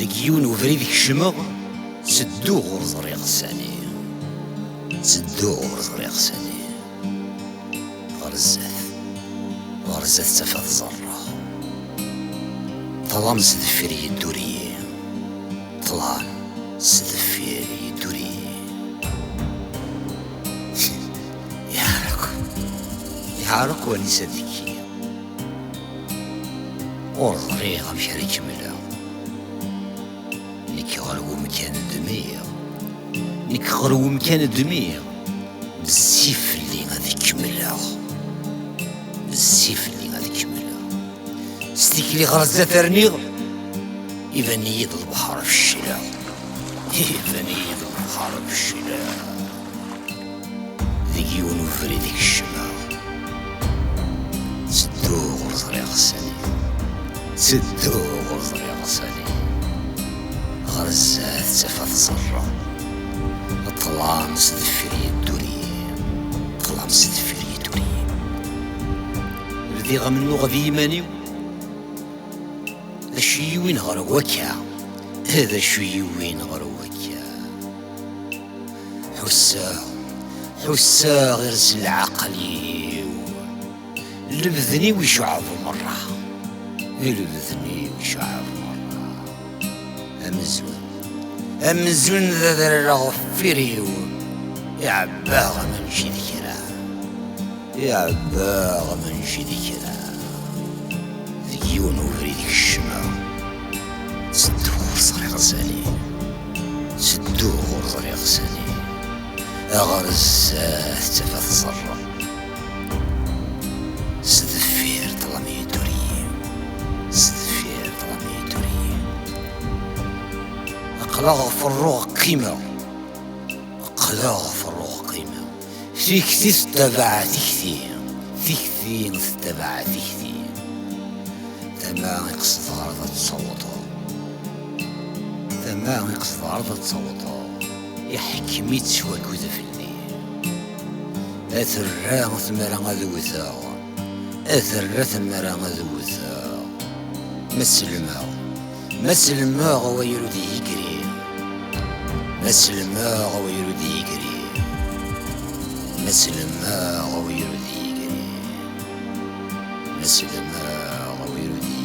ذيك وفريد الشمغ سدو غور زريق ثاني، سدو غور زريق ثاني غرزات تفاض زرة طلام سدفير يدوري، طلام سدفير يدوري يعرق ونسى ذكي ورغريغ مشاري كملا نيك غرو مكان الدمية، نيك غرو مكان الدمية بالسيف اللي غادي كملا، بالسيف اللي غادي كملا ستيك اللي غرزة ثرنيغ يبان يد البحر في الشلا، يبان يد البحر في الشلا ذيك ونفري ذيك الشمال سدو غرز رياض ثاني، سدو غرز رياض ثاني غرزات تفاض زرة الظلام سدفير يدوري، الظلام سدفير يدوري الذي غمنو غذي يمانيو الشي وين غير وكا، هذا الشي وين غير وكا حسا غير العقلي لبذني ويشعب مرة، لبذني ويشعب مرة أمزون ذا الغفيري يا عباغ من شي ذكرى، يا عباغ من شي ذكرى ذيك ونوري ذيك الشمع سدو غرزري غزالي، سدو غرزري غزالي غرزات تفاض زرة سدفير ظلامي دوري، سدفير ظلامي دوري أقلاغ فروغ قيمة، أقلاغ فروغ قيمة فيك تتبع تكثي، تكثي تتبع تكثي تما يقصد غرضة تصوتو، تما يقصد غرضة تصوتو يحكمي تشوى كوذا في الليل أثرا ثمرا غذوثا، أثرا ثمرا غذوثا مسلما غويرو دي يجري، مسلما غويرو دي يجري، مسلما غويرو دي يجري، مسلما غويرو دي